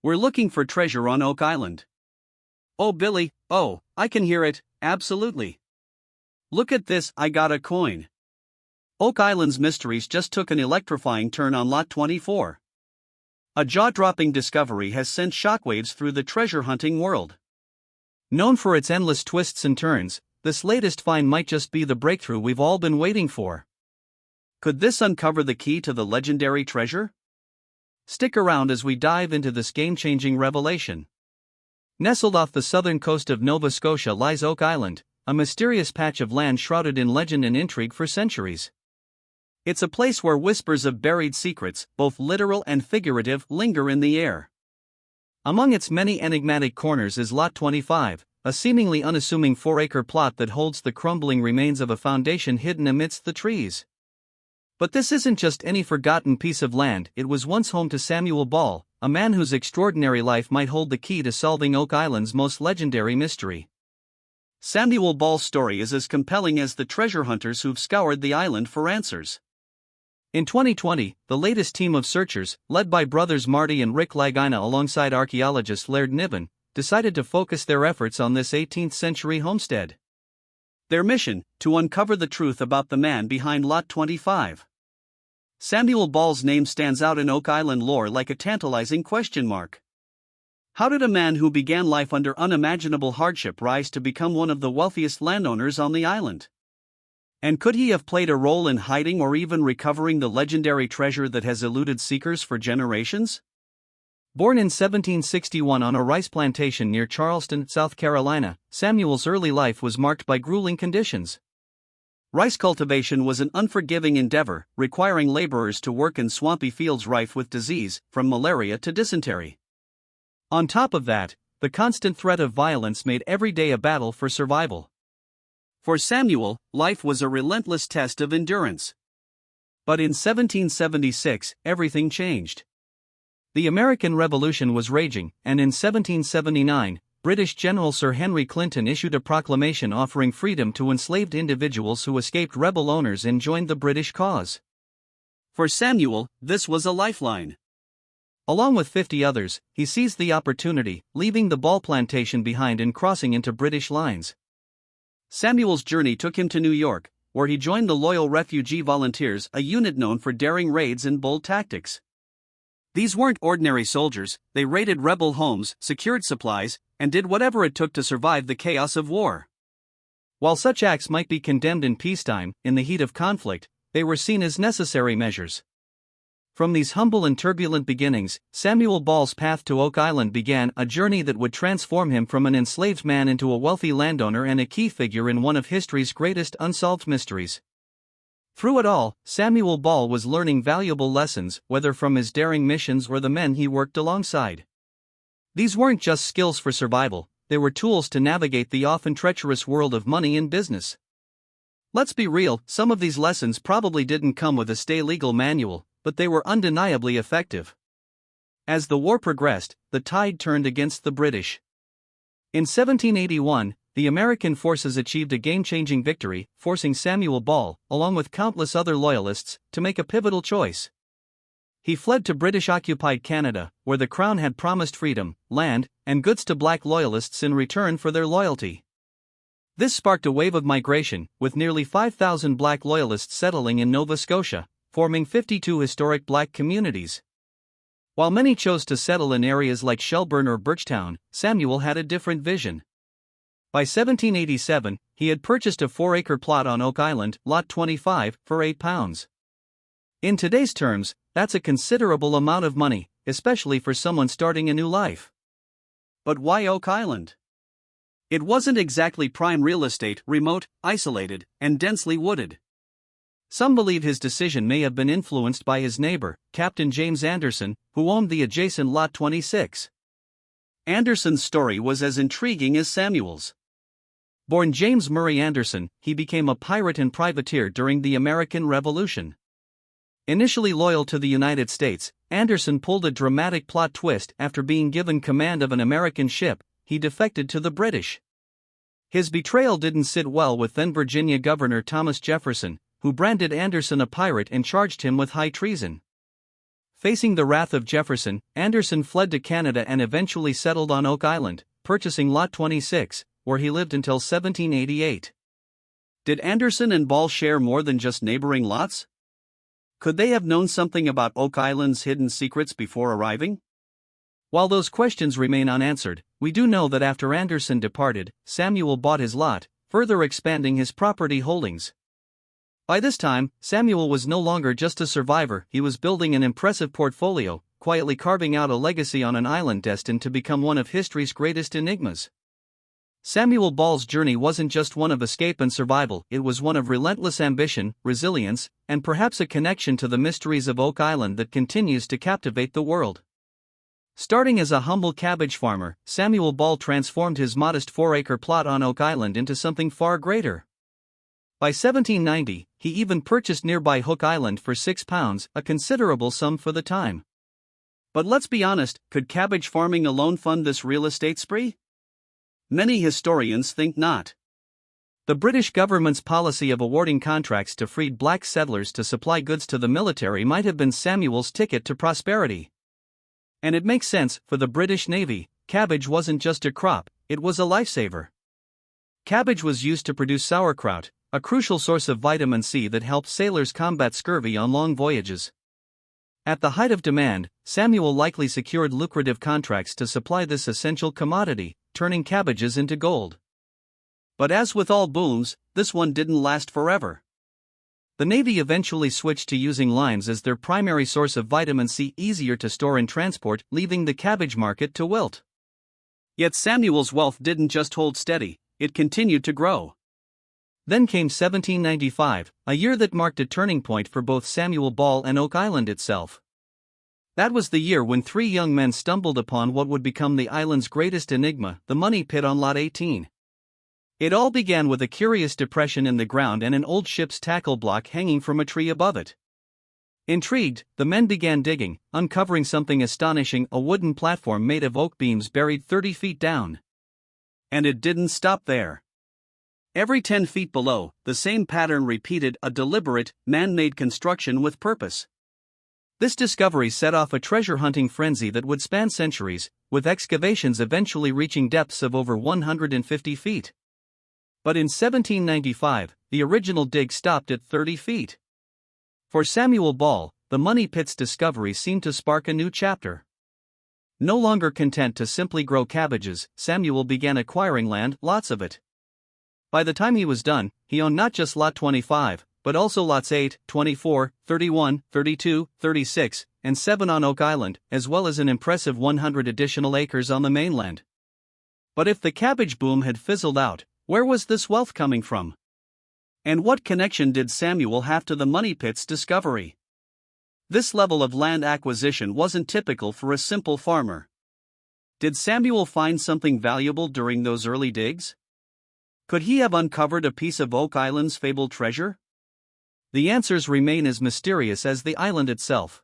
We're looking for treasure on Oak Island. Oh, Billy, oh, I can hear it, absolutely. Look at this, I got a coin. Oak Island's mysteries just took an electrifying turn on Lot 24. A jaw-dropping discovery has sent shockwaves through the treasure-hunting world. Known for its endless twists and turns, this latest find might just be the breakthrough we've all been waiting for. Could this uncover the key to the legendary treasure? Stick around as we dive into this game-changing revelation. Nestled off the southern coast of Nova Scotia lies Oak Island, a mysterious patch of land shrouded in legend and intrigue for centuries. It's a place where whispers of buried secrets, both literal and figurative, linger in the air. Among its many enigmatic corners is Lot 25, a seemingly unassuming 4-acre plot that holds the crumbling remains of a foundation hidden amidst the trees. But this isn't just any forgotten piece of land. It was once home to Samuel Ball, a man whose extraordinary life might hold the key to solving Oak Island's most legendary mystery. Samuel Ball's story is as compelling as the treasure hunters who've scoured the island for answers. In 2020, the latest team of searchers, led by brothers Marty and Rick Lagina alongside archaeologist Laird Niven, decided to focus their efforts on this 18th-century homestead. Their mission, to uncover the truth about the man behind Lot 25. Samuel Ball's name stands out in Oak Island lore like a tantalizing question mark. How did a man who began life under unimaginable hardship rise to become one of the wealthiest landowners on the island? And could he have played a role in hiding or even recovering the legendary treasure that has eluded seekers for generations? Born in 1761 on a rice plantation near Charleston, South Carolina, Samuel's early life was marked by grueling conditions. Rice cultivation was an unforgiving endeavor, requiring laborers to work in swampy fields rife with disease, from malaria to dysentery. On top of that, the constant threat of violence made every day a battle for survival. For Samuel, life was a relentless test of endurance. But in 1776, everything changed. The American Revolution was raging, and in 1779, British General Sir Henry Clinton issued a proclamation offering freedom to enslaved individuals who escaped rebel owners and joined the British cause. For Samuel, this was a lifeline. Along with 50 others, he seized the opportunity, leaving the Ball plantation behind and crossing into British lines. Samuel's journey took him to New York, where he joined the Loyal Refugee Volunteers, a unit known for daring raids and bold tactics. These weren't ordinary soldiers. They raided rebel homes, secured supplies, and did whatever it took to survive the chaos of war. While such acts might be condemned in peacetime, in the heat of conflict, they were seen as necessary measures. From these humble and turbulent beginnings, Samuel Ball's path to Oak Island began, a journey that would transform him from an enslaved man into a wealthy landowner and a key figure in one of history's greatest unsolved mysteries. Through it all, Samuel Ball was learning valuable lessons, whether from his daring missions or the men he worked alongside. These weren't just skills for survival, they were tools to navigate the often treacherous world of money and business. Let's be real, some of these lessons probably didn't come with a stay legal manual, but they were undeniably effective. As the war progressed, the tide turned against the British. In 1781, the American forces achieved a game-changing victory, forcing Samuel Ball, along with countless other loyalists, to make a pivotal choice. He fled to British-occupied Canada, where the Crown had promised freedom, land, and goods to black loyalists in return for their loyalty. This sparked a wave of migration, with nearly 5,000 black loyalists settling in Nova Scotia, forming 52 historic black communities. While many chose to settle in areas like Shelburne or Birchtown, Samuel had a different vision. By 1787, he had purchased a 4-acre plot on Oak Island, Lot 25, for £8. In today's terms, that's a considerable amount of money, especially for someone starting a new life. But why Oak Island? It wasn't exactly prime real estate, remote, isolated, and densely wooded. Some believe his decision may have been influenced by his neighbor, Captain James Anderson, who owned the adjacent Lot 26. Anderson's story was as intriguing as Samuel's. Born James Murray Anderson, he became a pirate and privateer during the American Revolution. Initially loyal to the United States, Anderson pulled a dramatic plot twist. After being given command of an American ship, he defected to the British. His betrayal didn't sit well with then Virginia Governor Thomas Jefferson, who branded Anderson a pirate and charged him with high treason. Facing the wrath of Jefferson, Anderson fled to Canada and eventually settled on Oak Island, purchasing Lot 26, where he lived until 1788. Did Anderson and Ball share more than just neighboring lots? Could they have known something about Oak Island's hidden secrets before arriving? While those questions remain unanswered, we do know that after Anderson departed, Samuel bought his lot, further expanding his property holdings. By this time, Samuel was no longer just a survivor, he was building an impressive portfolio, quietly carving out a legacy on an island destined to become one of history's greatest enigmas. Samuel Ball's journey wasn't just one of escape and survival, it was one of relentless ambition, resilience, and perhaps a connection to the mysteries of Oak Island that continues to captivate the world. Starting as a humble cabbage farmer, Samuel Ball transformed his modest 4-acre plot on Oak Island into something far greater. By 1790, he even purchased nearby Hook Island for £6, a considerable sum for the time. But let's be honest, could cabbage farming alone fund this real estate spree? Many historians think not. The British government's policy of awarding contracts to freed black settlers to supply goods to the military might have been Samuel's ticket to prosperity. And it makes sense, for the British Navy, cabbage wasn't just a crop, it was a lifesaver. Cabbage was used to produce sauerkraut, a crucial source of vitamin C that helped sailors combat scurvy on long voyages. At the height of demand, Samuel likely secured lucrative contracts to supply this essential commodity, turning cabbages into gold. But as with all booms, this one didn't last forever. The Navy eventually switched to using limes as their primary source of vitamin C, easier to store and transport, leaving the cabbage market to wilt. Yet Samuel's wealth didn't just hold steady, it continued to grow. Then came 1795, a year that marked a turning point for both Samuel Ball and Oak Island itself. That was the year when 3 young men stumbled upon what would become the island's greatest enigma, the money pit on Lot 18. It all began with a curious depression in the ground and an old ship's tackle block hanging from a tree above it. Intrigued, the men began digging, uncovering something astonishing, a wooden platform made of oak beams buried 30 feet down. And it didn't stop there. Every 10 feet below, the same pattern repeated, a deliberate, man-made construction with purpose. This discovery set off a treasure-hunting frenzy that would span centuries, with excavations eventually reaching depths of over 150 feet. But in 1795, the original dig stopped at 30 feet. For Samuel Ball, the money pit's discovery seemed to spark a new chapter. No longer content to simply grow cabbages, Samuel began acquiring land, lots of it. By the time he was done, he owned not just Lot 25, but also Lots 8, 24, 31, 32, 36, and 7 on Oak Island, as well as an impressive 100 additional acres on the mainland. But if the cabbage boom had fizzled out, where was this wealth coming from? And what connection did Samuel have to the money pit's discovery? This level of land acquisition wasn't typical for a simple farmer. Did Samuel find something valuable during those early digs? Could he have uncovered a piece of Oak Island's fabled treasure? The answers remain as mysterious as the island itself.